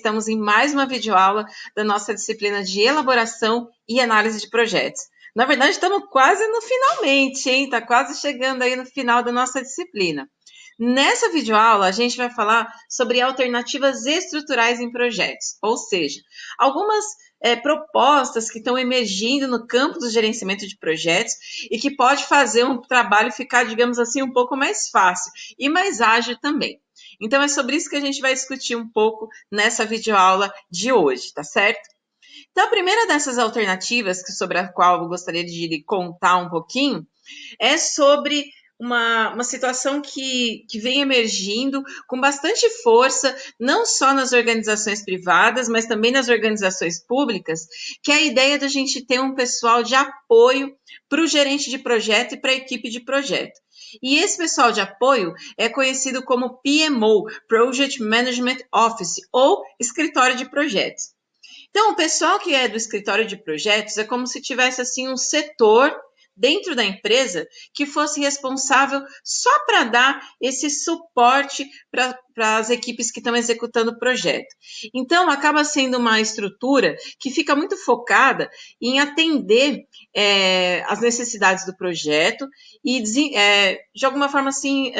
estamos em mais uma videoaula da nossa disciplina de elaboração e análise de projetos. Na verdade, estamos quase no finalmente, hein? Está quase chegando aí no final da nossa disciplina. Nessa videoaula, a gente vai falar sobre alternativas estruturais em projetos, ou seja, algumas propostas que estão emergindo no campo do gerenciamento de projetos e que pode fazer um trabalho ficar, digamos assim, um pouco mais fácil e mais ágil também. Então, é sobre isso que a gente vai discutir um pouco nessa videoaula de hoje, tá certo? Então, a primeira dessas alternativas, sobre a qual eu gostaria de contar um pouquinho, é sobre uma situação que vem emergindo com bastante força, não só nas organizações privadas, mas também nas organizações públicas, que é a ideia da gente ter um pessoal de apoio para o gerente de projeto e para a equipe de projeto. E esse pessoal de apoio é conhecido como PMO, Project Management Office, ou escritório de projetos. Então, o pessoal que é do escritório de projetos é como se tivesse assim um setor dentro da empresa que fosse responsável só para dar esse suporte para as equipes que estão executando o projeto. Então, acaba sendo uma estrutura que fica muito focada em atender as necessidades do projeto e, de alguma forma assim,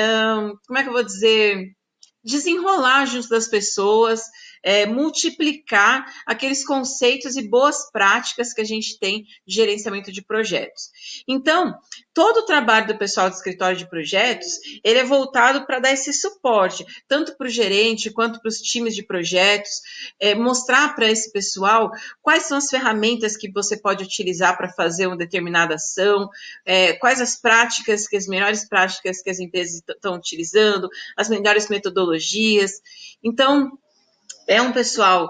como é que eu vou dizer, desenrolar junto das pessoas, multiplicar aqueles conceitos e boas práticas que a gente tem de gerenciamento de projetos. Então, todo o trabalho do pessoal do escritório de projetos, ele é voltado para dar esse suporte, tanto para o gerente quanto para os times de projetos, mostrar para esse pessoal quais são as ferramentas que você pode utilizar para fazer uma determinada ação, quais as melhores práticas que as empresas estão utilizando, as melhores metodologias. Então, é um pessoal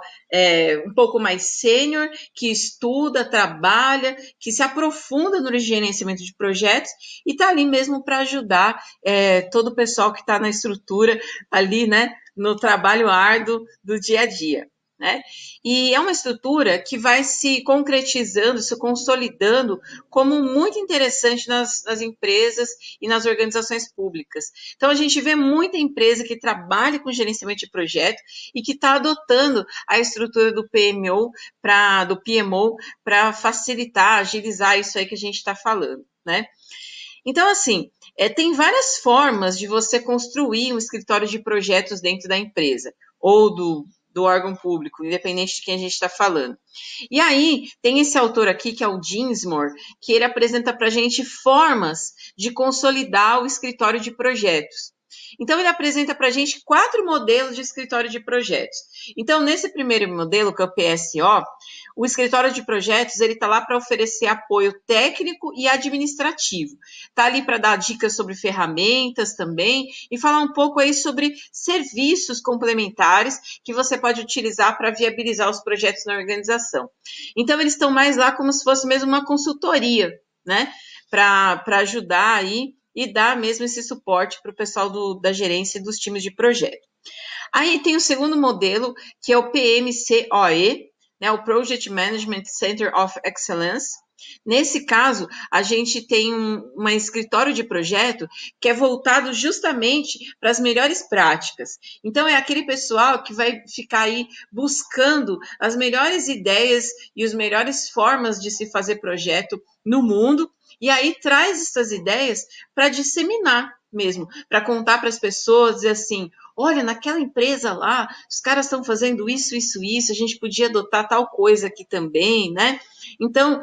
um pouco mais sênior, que estuda, trabalha, que se aprofunda no gerenciamento de projetos e está ali mesmo para ajudar todo o pessoal que está na estrutura ali, né, no trabalho árduo do dia a dia. Né? E é uma estrutura que vai se concretizando, se consolidando como muito interessante nas empresas e nas organizações públicas. Então, a gente vê muita empresa que trabalha com gerenciamento de projeto e que está adotando a estrutura do PMO para facilitar, agilizar isso aí que a gente está falando, né? Então, assim, tem várias formas de você construir um escritório de projetos dentro da empresa ou do órgão público, independente de quem a gente está falando. E aí, tem esse autor aqui, que é o Dinsmore, que ele apresenta para a gente formas de consolidar o escritório de projetos. Então, ele apresenta para a gente 4 modelos de escritório de projetos. Então, nesse primeiro modelo, que é o PSO, o escritório de projetos ele está lá para oferecer apoio técnico e administrativo. Está ali para dar dicas sobre ferramentas também e falar um pouco aí sobre serviços complementares que você pode utilizar para viabilizar os projetos na organização. Então, eles estão mais lá como se fosse mesmo uma consultoria, né? Para ajudar aí e dar mesmo esse suporte para o pessoal da gerência e dos times de projeto. Aí tem o segundo modelo, que é o PMCOE, né, o Project Management Center of Excellence. Nesse caso, a gente tem um escritório de projeto que é voltado justamente para as melhores práticas. Então, é aquele pessoal que vai ficar aí buscando as melhores ideias e as melhores formas de se fazer projeto no mundo, e aí traz essas ideias para disseminar mesmo, para contar para as pessoas, dizer assim, olha, naquela empresa lá, os caras estão fazendo isso, a gente podia adotar tal coisa aqui também, né? Então,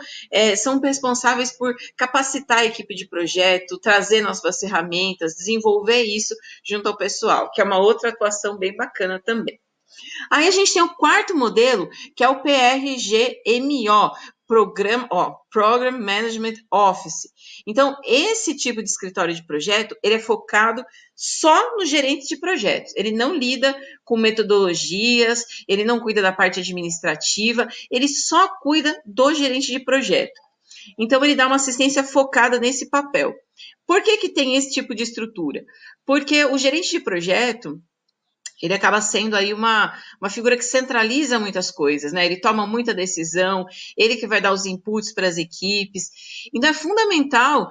são responsáveis por capacitar a equipe de projeto, trazer novas ferramentas, desenvolver isso junto ao pessoal, que é uma outra atuação bem bacana também. Aí a gente tem o quarto modelo, que é o PRGMO, Program Management Office. Então, esse tipo de escritório de projeto, ele é focado só no gerente de projetos. Ele não lida com metodologias, ele não cuida da parte administrativa, ele só cuida do gerente de projeto. Então, ele dá uma assistência focada nesse papel. Por que tem esse tipo de estrutura? Porque o gerente de projeto, ele acaba sendo aí uma figura que centraliza muitas coisas, né? Ele toma muita decisão, ele que vai dar os inputs para as equipes. Então, é fundamental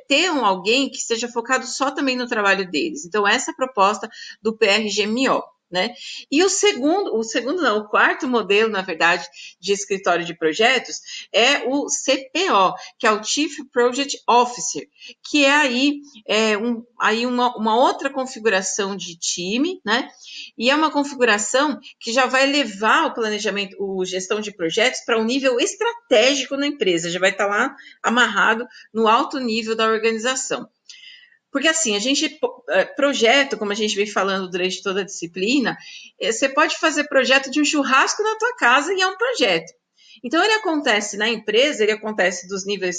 ter alguém que esteja focado só também no trabalho deles. Então, essa é a proposta do PRGMO. né? E o quarto modelo, na verdade, de escritório de projetos é o CPO, que é o Chief Project Officer, que é aí uma outra configuração de time, né? E é uma configuração que já vai levar o planejamento, o gestão de projetos para um nível estratégico na empresa, já vai estar lá amarrado no alto nível da organização. Porque assim, projeto, como a gente vem falando durante toda a disciplina, você pode fazer projeto de um churrasco na tua casa e é um projeto. Então, ele acontece na empresa, ele acontece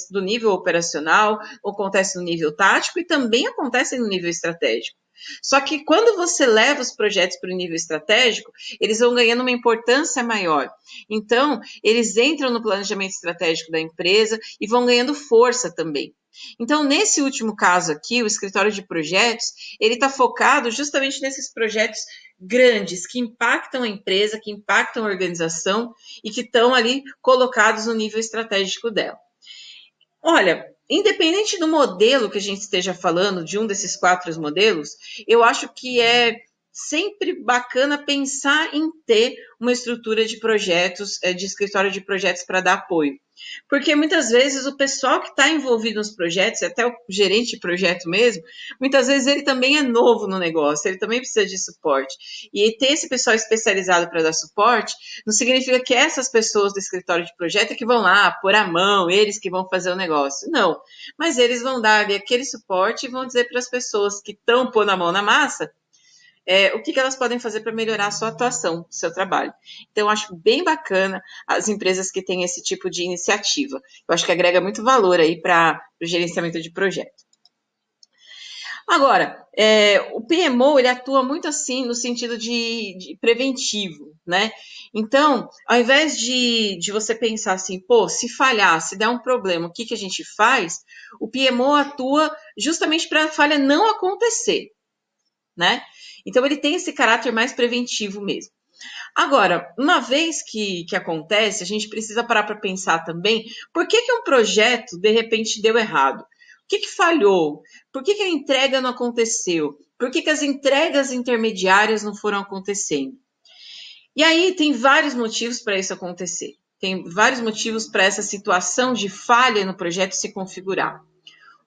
do nível operacional, acontece no nível tático e também acontece no nível estratégico. Só que quando você leva os projetos para o nível estratégico, eles vão ganhando uma importância maior. Então, eles entram no planejamento estratégico da empresa e vão ganhando força também. Então, nesse último caso aqui, o escritório de projetos, ele está focado justamente nesses projetos grandes, que impactam a empresa, que impactam a organização e que estão ali colocados no nível estratégico dela. Olha, independente do modelo que a gente esteja falando, de um desses 4 modelos, eu acho que é sempre bacana pensar em ter uma estrutura de projetos, de escritório de projetos para dar apoio. Porque muitas vezes o pessoal que está envolvido nos projetos, até o gerente de projeto mesmo, muitas vezes ele também é novo no negócio, ele também precisa de suporte. E ter esse pessoal especializado para dar suporte não significa que essas pessoas do escritório de projeto é que vão lá pôr a mão, eles que vão fazer o negócio. Não. Mas eles vão dar ali aquele suporte e vão dizer para as pessoas que estão pondo a mão na massa o que elas podem fazer para melhorar a sua atuação, o seu trabalho. Então, eu acho bem bacana as empresas que têm esse tipo de iniciativa. Eu acho que agrega muito valor aí para o gerenciamento de projeto. Agora, o PMO, ele atua muito assim no sentido de preventivo, né? Então, ao invés de você pensar assim, pô, se falhar, se der um problema, o que a gente faz? O PMO atua justamente para a falha não acontecer, né? Então, ele tem esse caráter mais preventivo mesmo. Agora, uma vez que acontece, a gente precisa parar para pensar também por que um projeto, de repente, deu errado. O que falhou? Por que a entrega não aconteceu? Por que as entregas intermediárias não foram acontecendo? E aí, tem vários motivos para isso acontecer. Tem vários motivos para essa situação de falha no projeto se configurar.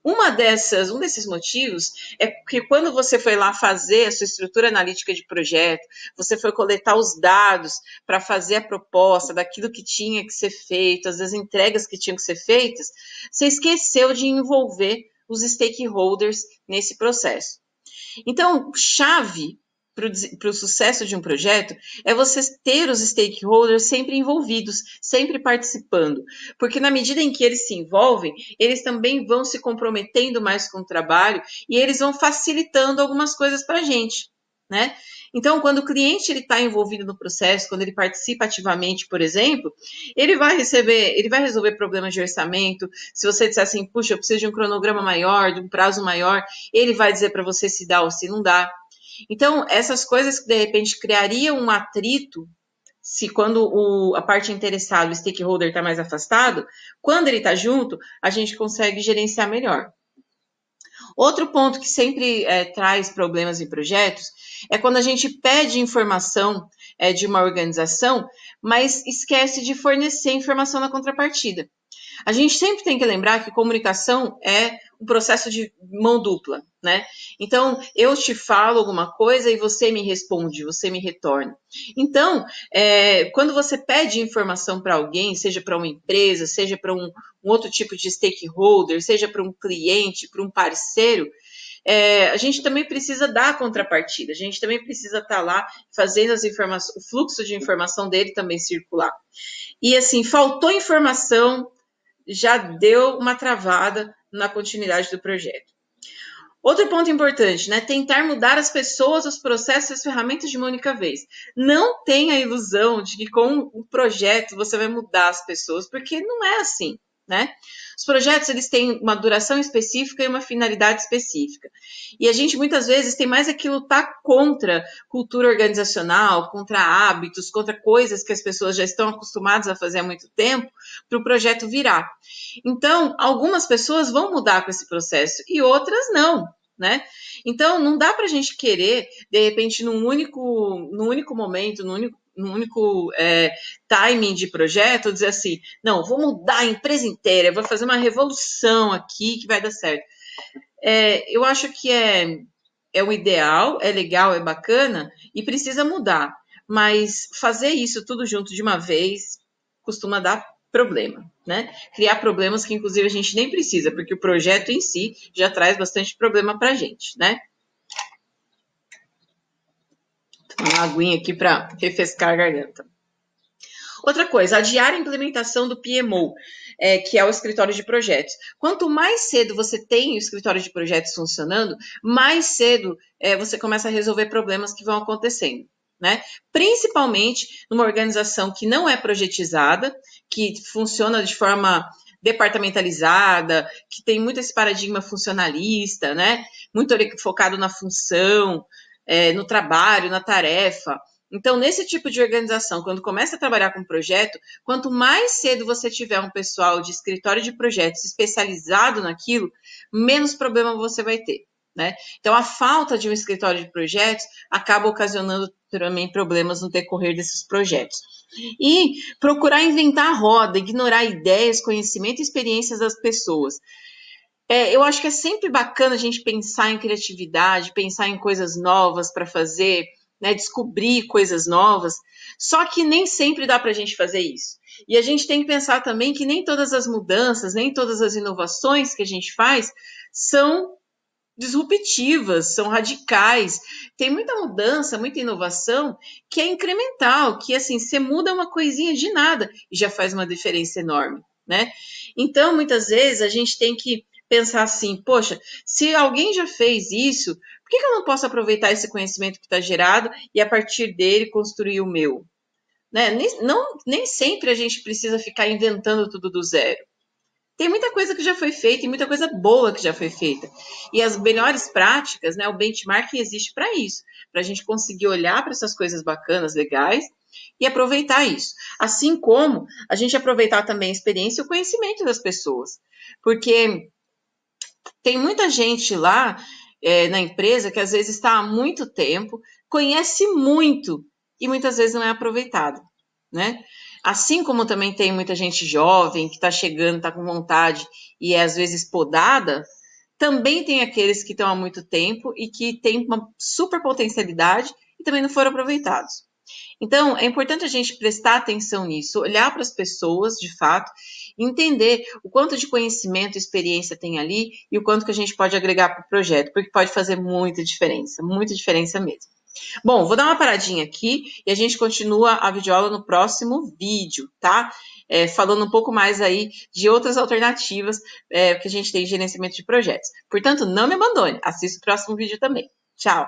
Um desses motivos é que quando você foi lá fazer a sua estrutura analítica de projeto, você foi coletar os dados para fazer a proposta daquilo que tinha que ser feito, as entregas que tinham que ser feitas, você esqueceu de envolver os stakeholders nesse processo. Então, chave para o sucesso de um projeto é você ter os stakeholders sempre envolvidos, sempre participando, porque na medida em que eles se envolvem, eles também vão se comprometendo mais com o trabalho e eles vão facilitando algumas coisas para a gente, né? Então, quando o cliente está envolvido no processo, quando ele participa ativamente, por exemplo, ele vai resolver problemas de orçamento. Se você disser assim, puxa, eu preciso de um cronograma maior, de um prazo maior, ele vai dizer para você se dá ou se não dá. Então, essas coisas que de repente criariam um atrito, se quando a parte interessada, o stakeholder está mais afastado, quando ele está junto, a gente consegue gerenciar melhor. Outro ponto que sempre traz problemas em projetos é quando a gente pede informação de uma organização, mas esquece de fornecer informação na contrapartida. A gente sempre tem que lembrar que comunicação é um processo de mão dupla, né? Então, eu te falo alguma coisa e você me responde, você me retorna. Então, quando você pede informação para alguém, seja para uma empresa, seja para um outro tipo de stakeholder, seja para um cliente, para um parceiro, a gente também precisa dar a contrapartida, a gente também precisa estar lá fazendo o fluxo de informação dele também circular. E assim, faltou informação, já deu uma travada na continuidade do projeto. Outro ponto importante, né? Tentar mudar as pessoas, os processos e as ferramentas de uma única vez. Não tenha a ilusão de que com o projeto você vai mudar as pessoas, porque não é assim, né? Os projetos, eles têm uma duração específica e uma finalidade específica. E a gente, muitas vezes, tem mais é que lutar contra cultura organizacional, contra hábitos, contra coisas que as pessoas já estão acostumadas a fazer há muito tempo, para o projeto virar. Então, algumas pessoas vão mudar com esse processo e outras não, né? Então, não dá para a gente querer, de repente, num único momento, num único timing de projeto, dizer assim, não, vou mudar a empresa inteira, vou fazer uma revolução aqui que vai dar certo. Eu acho que é o ideal, é legal, é bacana e precisa mudar. Mas fazer isso tudo junto de uma vez costuma dar problema, né? Criar problemas que, inclusive, a gente nem precisa, porque o projeto em si já traz bastante problema para a gente, né? Uma aguinha aqui para refrescar a garganta. Outra coisa, adiar a implementação do PMO, que é o escritório de projetos. Quanto mais cedo você tem o escritório de projetos funcionando, mais cedo você começa a resolver problemas que vão acontecendo, né? Principalmente numa organização que não é projetizada, que funciona de forma departamentalizada, que tem muito esse paradigma funcionalista, né? Muito focado na função, no trabalho, na tarefa. Então, nesse tipo de organização, quando começa a trabalhar com projeto, quanto mais cedo você tiver um pessoal de escritório de projetos especializado naquilo, menos problema você vai ter, né? Então, a falta de um escritório de projetos acaba ocasionando também problemas no decorrer desses projetos. E procurar inventar a roda, ignorar ideias, conhecimento e experiências das pessoas. Eu acho que é sempre bacana a gente pensar em criatividade, pensar em coisas novas para fazer, né, descobrir coisas novas, só que nem sempre dá para a gente fazer isso. E a gente tem que pensar também que nem todas as mudanças, nem todas as inovações que a gente faz são disruptivas, são radicais. Tem muita mudança, muita inovação que é incremental, que assim, você muda uma coisinha de nada e já faz uma diferença enorme, né? Então, muitas vezes a gente tem que pensar assim, poxa, se alguém já fez isso, por que eu não posso aproveitar esse conhecimento que está gerado e a partir dele construir o meu? Né? Nem sempre a gente precisa ficar inventando tudo do zero. Tem muita coisa que já foi feita e muita coisa boa que já foi feita. E as melhores práticas, né, o benchmarking existe para isso, para a gente conseguir olhar para essas coisas bacanas, legais, e aproveitar isso. Assim como a gente aproveitar também a experiência e o conhecimento das pessoas. Porque tem muita gente lá na empresa que às vezes está há muito tempo, conhece muito e muitas vezes não é aproveitado, né? Assim como também tem muita gente jovem que está chegando, está com vontade e é às vezes podada, também tem aqueles que estão há muito tempo e que têm uma super potencialidade e também não foram aproveitados. Então, é importante a gente prestar atenção nisso, olhar para as pessoas, de fato, entender o quanto de conhecimento e experiência tem ali e o quanto que a gente pode agregar para o projeto, porque pode fazer muita diferença mesmo. Bom, vou dar uma paradinha aqui e a gente continua a videoaula no próximo vídeo, tá? Falando um pouco mais aí de outras alternativas que a gente tem de gerenciamento de projetos. Portanto, não me abandone, assista o próximo vídeo também. Tchau!